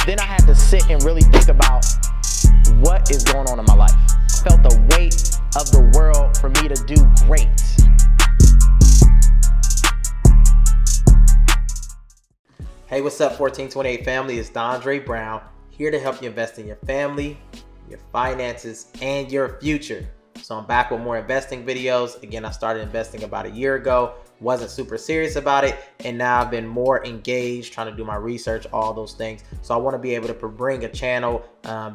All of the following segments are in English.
Then I had to sit and really think about what is going on in my life. I felt the weight of the world for me to do great. Hey, what's up, 1428 family? It's Dondre Brown, here to help you invest in your family, your finances, and your future. So I'm back with more investing videos. Again, I started investing about a year ago, wasn't super serious about it, and now I've been more engaged, trying to do my research, all those things. So I want to be able to bring a channel,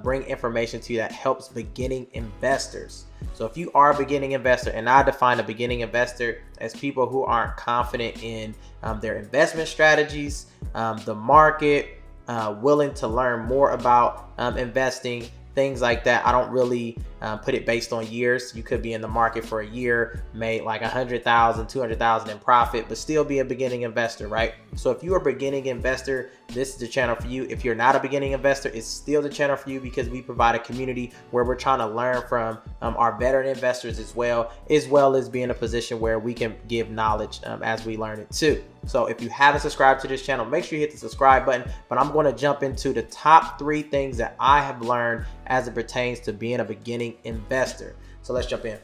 bring information to you that helps beginning investors. So if you are a beginning investor, and I define a beginning investor as people who aren't confident in their investment strategies, the market, willing to learn more about investing, things like that. I don't really put it based on years. You could be in the market for a year, made like 100,000, 200,000 in profit, but still be a beginning investor, right? So if you're a beginning investor, this is the channel for you. If you're not a beginning investor, it's still the channel for you, because we provide a community where we're trying to learn from our veteran investors as well as be in a position where we can give knowledge as we learn it too. So if you haven't subscribed to this channel, make sure you hit the subscribe button. But I'm going to jump into the top 3 things that I have learned as it pertains to being a beginning investor. So let's jump in.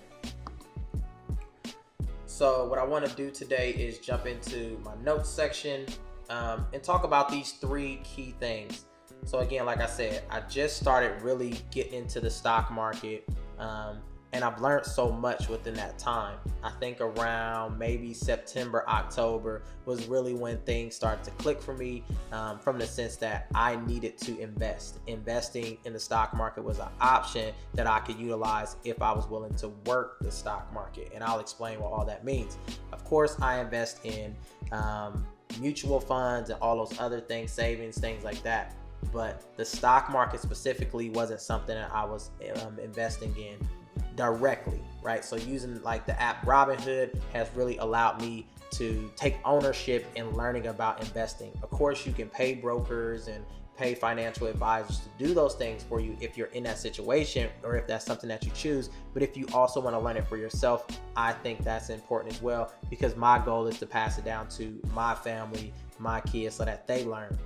So what I want to do today is jump into my notes section and talk about these 3 key things. So again, like I said, I just started really getting into the stock market, and I've learned so much within that time. I think around maybe September, October was really when things started to click for me, from the sense that I needed to invest. Investing in the stock market was an option that I could utilize if I was willing to work the stock market. And I'll explain what all that means. Of course, I invest in mutual funds and all those other things, savings, things like that. But the stock market specifically wasn't something that I was investing in directly, right? So using like the app Robinhood has really allowed me to take ownership in learning about investing. Of course, you can pay brokers and pay financial advisors to do those things for you if you're in that situation, or if that's something that you choose. But if you also want to learn it for yourself, I think that's important as well, because my goal is to pass it down to my family, my kids, so that they learn.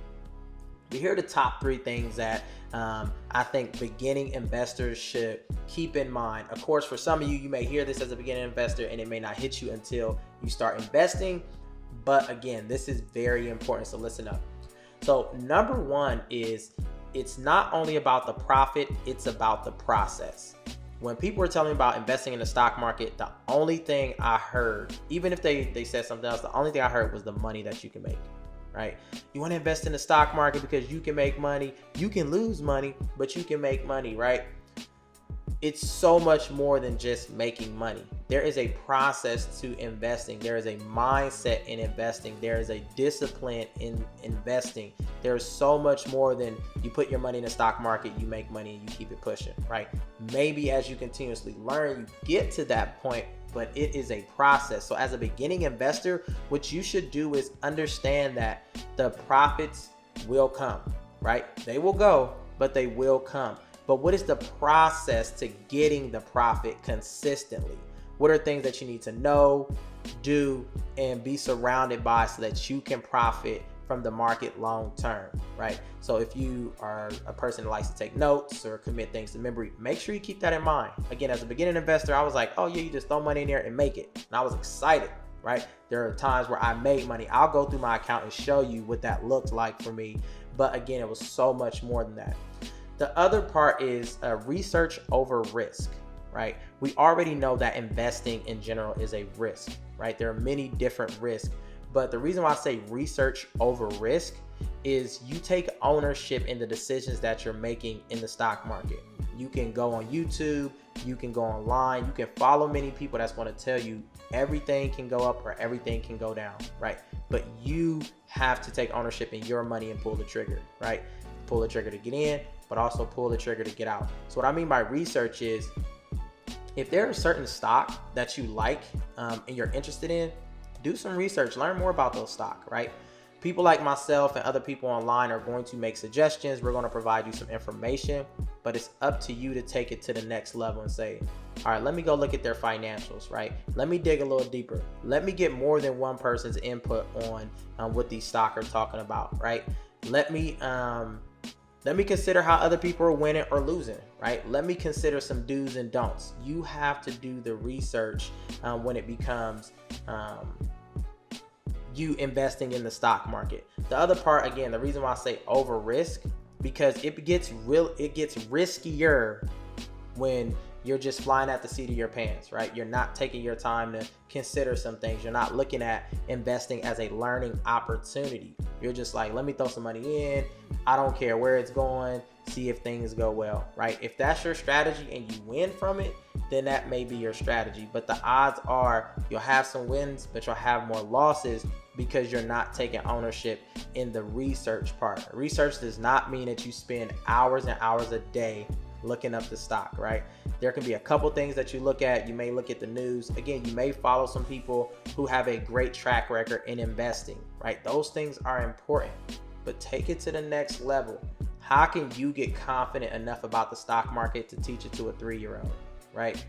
But here are the top 3 things that I think beginning investors should keep in mind. Of course, for some of you, you may hear this as a beginning investor and it may not hit you until you start investing. But again, this is very important, so listen up. So number 1 is, it's not only about the profit, it's about the process. When people were telling me about investing in the stock market, the only thing I heard, even if they said something else, the only thing I heard was the money that you can make. Right? You want to invest in the stock market because you can make money. You can lose money, but you can make money, right? It's so much more than just making money. There is a process to investing. There is a mindset in investing. There is a discipline in investing. There's so much more than you put your money in the stock market, you make money, and you keep it pushing, right? Maybe as you continuously learn, you get to that point, but it is a process. So as a beginning investor, what you should do is understand that the profits will come, right? They will go, but they will come. But what is the process to getting the profit consistently? What are things that you need to know, do, and be surrounded by so that you can profit from the market long term, right? So if you are a person that likes to take notes or commit things to memory, make sure you keep that in mind. Again, as a beginning investor, I was like, oh yeah, you just throw money in there and make it. And I was excited, right? There are times where I made money. I'll go through my account and show you what that looked like for me. But again, it was so much more than that. The other part is research over risk, right? We already know that investing in general is a risk, right? There are many different risks, but the reason why I say research over risk is you take ownership in the decisions that you're making in the stock market. You can go on YouTube, you can go online, you can follow many people that's going to tell you everything can go up or everything can go down, right? But you have to take ownership in your money and pull the trigger, right? Pull the trigger to get in, but also pull the trigger to get out. So what I mean by research is, if there are certain stock that you like and you're interested in, do some research, learn more about those stock, right? People like myself and other people online are going to make suggestions. We're going to provide you some information, but it's up to you to take it to the next level and say, all right, let me go look at their financials, right? Let me dig a little deeper. Let me get more than one person's input on what these stock are talking about, right? Let me Let me consider how other people are winning or losing, right? Let me consider some do's and don'ts. You have to do the research when it becomes you investing in the stock market. The other part, again, the reason why I say over risk, because it gets riskier when you're just flying at the seat of your pants, right? You're not taking your time to consider some things. You're not looking at investing as a learning opportunity. You're just like, let me throw some money in. I don't care where it's going, see if things go well, right? If that's your strategy and you win from it, then that may be your strategy. But the odds are you'll have some wins, but you'll have more losses because you're not taking ownership in the research part. Research does not mean that you spend hours and hours a day looking up the stock, right? There can be a couple things that you look at. You may look at the news. Again, you may follow some people who have a great track record in investing, right? Those things are important, but take it to the next level. How can you get confident enough about the stock market to teach it to a 3-year-old, right?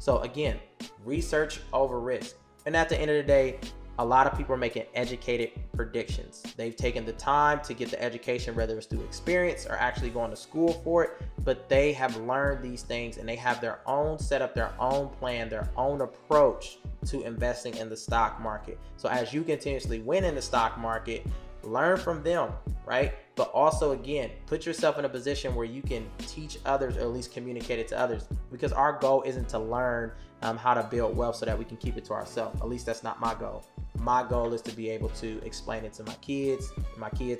So again, research over risk. And at the end of the day, a lot of people are making educated predictions. They've taken the time to get the education, whether it's through experience or actually going to school for it, but they have learned these things and they have their own setup, their own plan, their own approach to investing in the stock market. So as you continuously win in the stock market, learn from them, right? But also, again, put yourself in a position where you can teach others, or at least communicate it to others, because our goal isn't to learn how to build wealth so that we can keep it to ourselves. At least that's not my goal. My goal is to be able to explain it to my kids,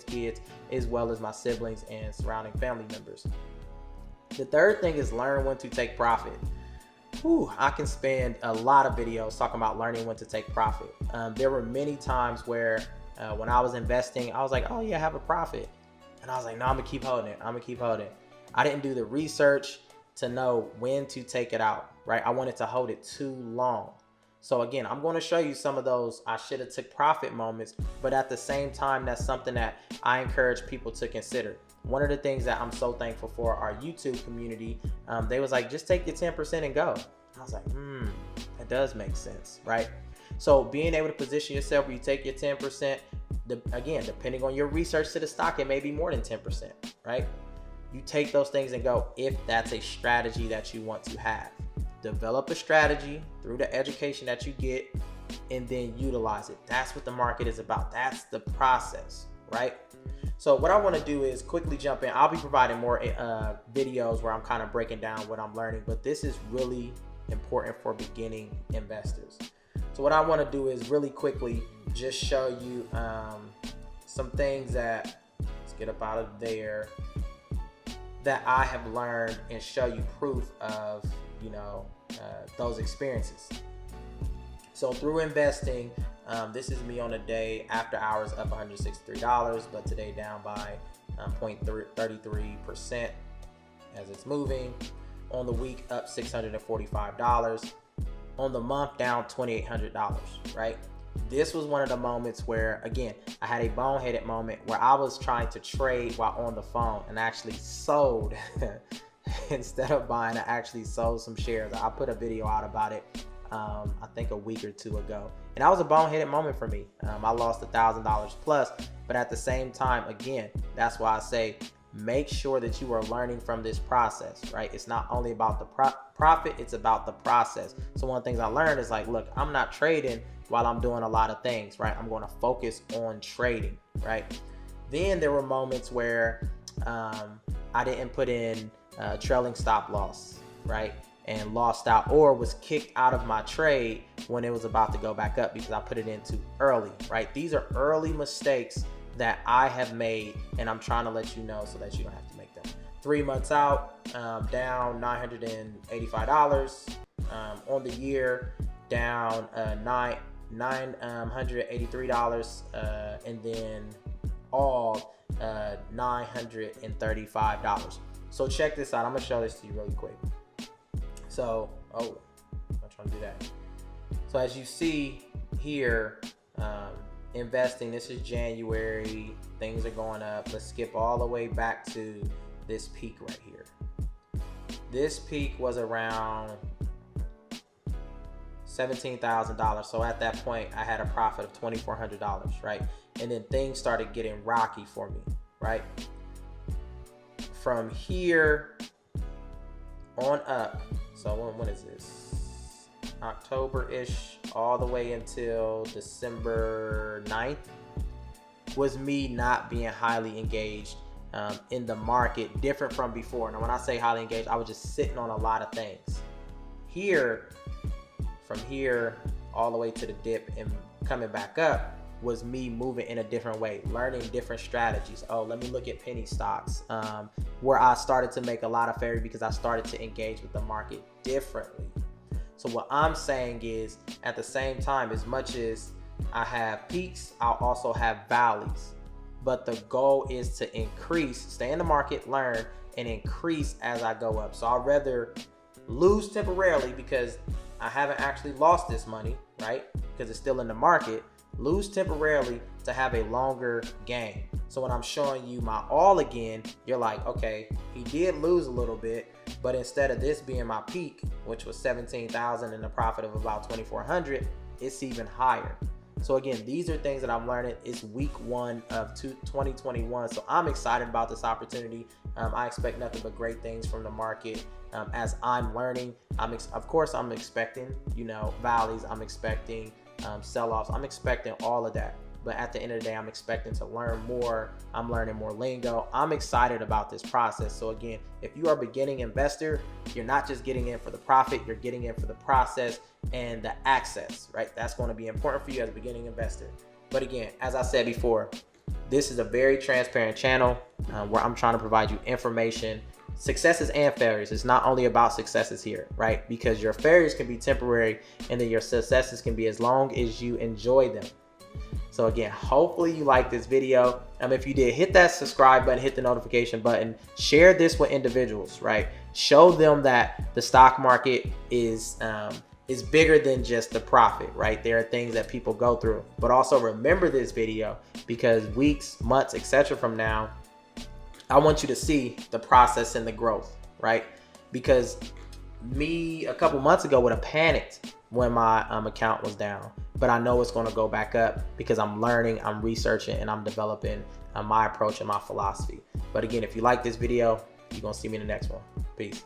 kids, as well as my siblings and surrounding family members. The third thing is learn when to take profit. I can spend a lot of videos talking about learning when to take profit. There were many times where when I was investing, I was like, oh yeah, I have a profit. And I was like, no, I'm gonna keep holding it. I didn't do the research to know when to take it out, right? I wanted to hold it too long. So again, I'm going to show you some of those I should have took profit moments, but at the same time, that's something that I encourage people to consider. One of the things that I'm so thankful for our YouTube community, they was like, just take your 10% and go. I was like, that does make sense, right? So being able to position yourself where you take your 10%, again, depending on your research to the stock, it may be more than 10%, right? You take those things and go if that's a strategy that you want to have. Develop a strategy through the education that you get and then utilize it. That's what the market is about. That's the process, right? So what I want to do is quickly jump in. I'll be providing more videos where I'm kind of breaking down what I'm learning, but this is really important for beginning investors. So what I want to do is really quickly just show you some things that, let's get up out of there, that I have learned and show you proof of, those experiences. So through investing, this is me on a day after hours up $163, but today down by 0.33% as it's moving. On the week up $645. On the month down $2,800, right? This was one of the moments where, again, I had a boneheaded moment where I was trying to trade while on the phone and actually sold instead of buying. I actually sold some shares. I put a video out about it, I think a week or two ago, and that was a boneheaded moment for me. I lost $1,000 plus, but at the same time, again, that's why I say make sure that you are learning from this process, right? It's not only about the profit, it's about the process. So one of the things I learned is like, look, I'm not trading while I'm doing a lot of things, right? I'm going to focus on trading, right? Then there were moments where I didn't put in trailing stop loss, right? And lost out or was kicked out of my trade when it was about to go back up because I put it in too early, right? These are early mistakes that I have made, and I'm trying to let you know so that you don't have to make them. 3 months out, down $985. On the year, down $983, and then all $935. So check this out. I'm gonna show this to you really quick. So, I'm trying to do that. So as you see here, investing, this is January, things are going up. Let's skip all the way back to this peak right here. This peak was around $17,000. So at that point, I had a profit of $2,400, right? And then things started getting rocky for me, right? from here on up, so when is this? October-ish, all the way until December 9th, was me not being highly engaged in the market, different from before. Now, when I say highly engaged, I was just sitting on a lot of things. Here, from here all the way to the dip and coming back up, was me moving in a different way, learning different strategies. Oh, let me look at penny stocks, where I started to make a lot of ferry because I started to engage with the market differently. So what I'm saying is, at the same time, as much as I have peaks, I'll also have valleys. But the goal is to increase, stay in the market, learn, and increase as I go up. So I'd rather lose temporarily because I haven't actually lost this money, right? Because it's still in the market. Lose temporarily to have a longer gain. So when I'm showing you my all again, you're like, okay, he did lose a little bit, but instead of this being my peak, which was 17,000 and a profit of about 2,400, it's even higher. So again, these are things that I'm learning. It's week 1 of 2021. So I'm excited about this opportunity. I expect nothing but great things from the market as I'm learning. Of course, I'm expecting, valleys. I'm expecting sell-offs. I'm expecting all of that. But at the end of the day, I'm expecting to learn more. I'm learning more lingo. I'm excited about this process. So again, if you are a beginning investor, you're not just getting in for the profit, you're getting in for the process and the access, right? That's going to be important for you as a beginning investor. But again, as I said before, this is a very transparent channel where I'm trying to provide you information, successes and failures. It's not only about successes here, right? Because your failures can be temporary and then your successes can be as long as you enjoy them. So again, hopefully you like this video. If you did, hit that subscribe button, hit the notification button, share this with individuals, right? Show them that the stock market is bigger than just the profit, right? There are things that people go through, but also remember this video because weeks, months, etc. from now, I want you to see the process and the growth, right? Because me a couple months ago would have panicked when my account was down, but I know it's going to go back up because I'm learning, I'm researching, and I'm developing my approach and my philosophy. But again, if you like this video, you're going to see me in the next one. Peace.